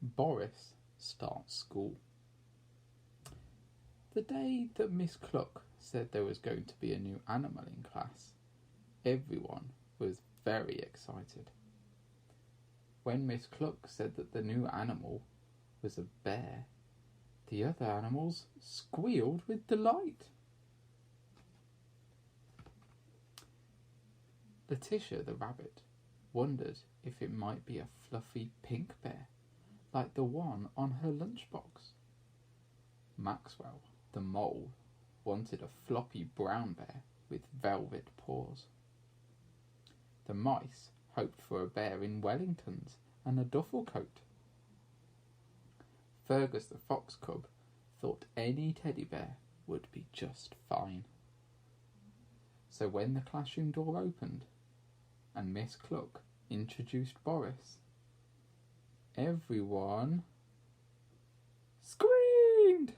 Boris starts school. The day that Miss Cluck said there was going to be a new animal in class, everyone was very excited. When Miss Cluck said that the new animal was a bear, the other animals squealed with delight. Letitia the rabbit wondered if it might be a fluffy pink bear, like the one on her lunchbox. Maxwell the mole wanted a floppy brown bear with velvet paws. The mice hoped for a bear in Wellingtons and a duffel coat. Fergus the fox cub thought any teddy bear would be just fine. So when the classroom door opened and Miss Cluck introduced Boris, everyone screamed.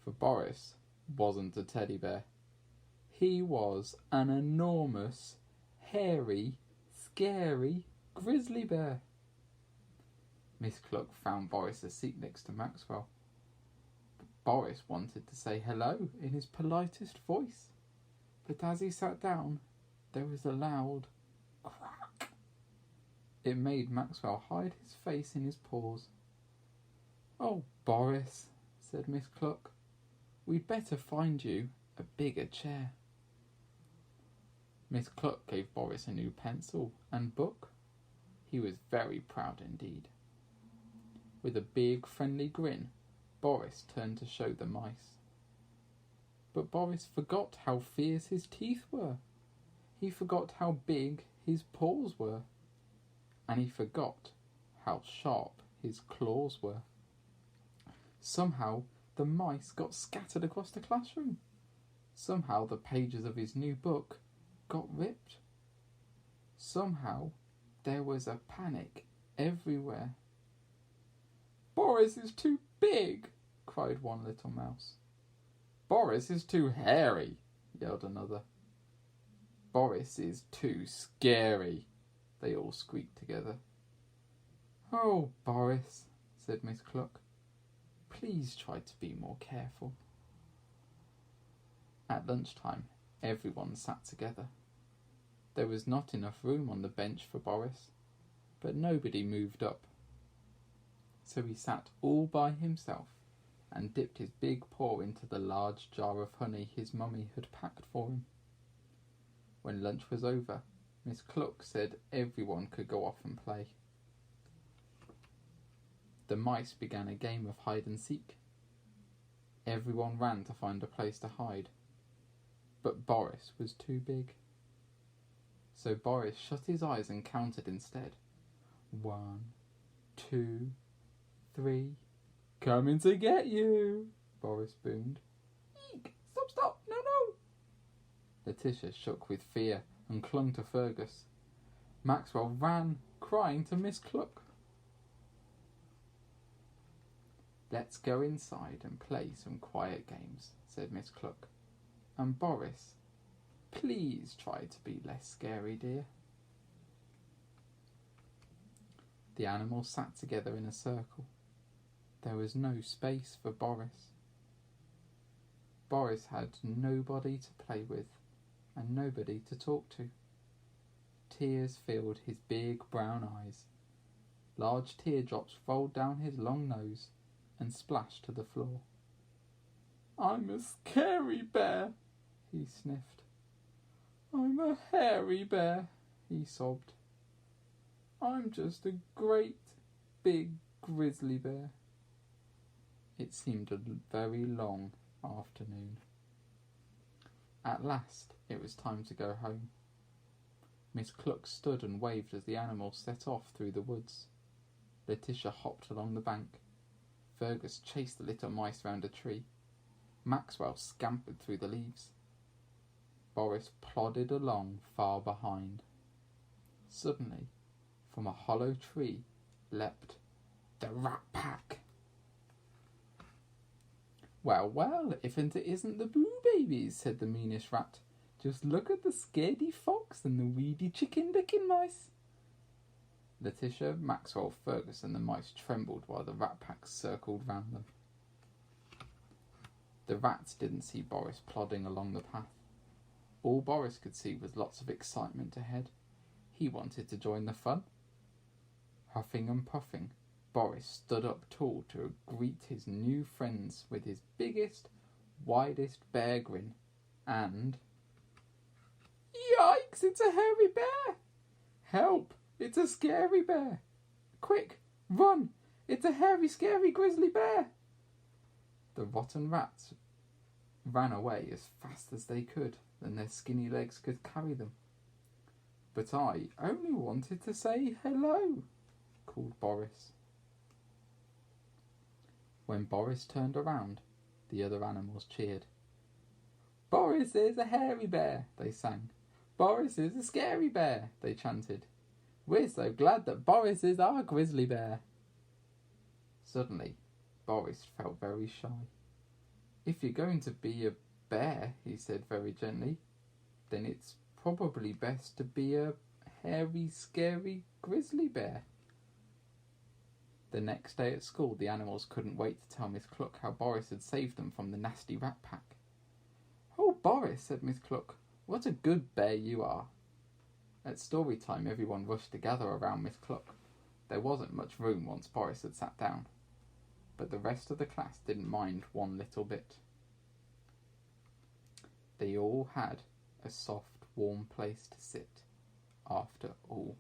For Boris wasn't a teddy bear. He was an enormous, hairy, scary grizzly bear. Miss Cluck found Boris a seat next to Maxwell. But Boris wanted to say hello in his politest voice. But as he sat down, there was a loud crack. It made Maxwell hide his face in his paws. "Oh, Boris," said Miss Cluck, "we'd better find you a bigger chair." Miss Cluck gave Boris a new pencil and book. He was very proud indeed. With a big friendly grin, Boris turned to show the mice. But Boris forgot how fierce his teeth were. He forgot how big his paws were. And he forgot how sharp his claws were. Somehow the mice got scattered across the classroom. Somehow the pages of his new book got ripped. Somehow there was a panic everywhere. "Boris is too big," cried one little mouse. "Boris is too hairy," yelled another. "Boris is too scary," they all squeaked together. "Oh, Boris," said Miss Cluck, "please try to be more careful." At lunchtime, everyone sat together. There was not enough room on the bench for Boris, but nobody moved up. So he sat all by himself and dipped his big paw into the large jar of honey his mummy had packed for him. When lunch was over, Miss Cluck said everyone could go off and play. The mice began a game of hide and seek. Everyone ran to find a place to hide, but Boris was too big. So Boris shut his eyes and counted instead. 1, 2, 3. "Coming to get you," Boris boomed. "Eek! Stop, no! Letitia shook with fear and clung to Fergus. Maxwell ran, crying, to Miss Cluck. "Let's go inside and play some quiet games," said Miss Cluck. "And Boris, please try to be less scary, dear." The animals sat together in a circle. There was no space for Boris. Boris had nobody to play with and nobody to talk to. Tears filled his big brown eyes. Large teardrops rolled down his long nose and splashed to the floor. "I'm a scary bear," he sniffed. "I'm a hairy bear," he sobbed. "I'm just a great big grizzly bear." It seemed a very long afternoon. At last it was time to go home. Miss Cluck stood and waved as the animals set off through the woods. Letitia hopped along the bank. Fergus chased the little mice round a tree. Maxwell scampered through the leaves. Boris plodded along far behind. Suddenly, from a hollow tree leapt the Rat Pack. Well, if it isn't the Boo Babies," said the meanest rat. "Just look at the scaredy fox and the weedy chicken-licking mice." Letitia, Maxwell, Fergus and the mice trembled while the rat pack circled round them. The rats didn't see Boris plodding along the path. All Boris could see was lots of excitement ahead. He wanted to join the fun. Huffing and puffing, Boris stood up tall to greet his new friends with his biggest, widest bear grin and... Yikes, it's a hairy bear! Help, it's a scary bear! Quick, run, it's a hairy, scary grizzly bear! The rotten rats ran away as fast as they could, and their skinny legs could carry them. But I only wanted to say hello, called Boris. When Boris turned around, the other animals cheered. Boris is a hairy bear, they sang. Boris is a scary bear, they chanted. We're so glad that Boris is our grizzly bear. Suddenly, Boris felt very shy. If you're going to be a bear, he said very gently, then it's probably best to be a hairy, scary grizzly bear. The next day at school, the animals couldn't wait to tell Miss Cluck how Boris had saved them from the nasty rat pack. Oh, Boris, said Miss Cluck, what a good bear you are. At story time, everyone rushed to gather around Miss Cluck. There wasn't much room once Boris had sat down, but the rest of the class didn't mind one little bit. They all had a soft, warm place to sit after all.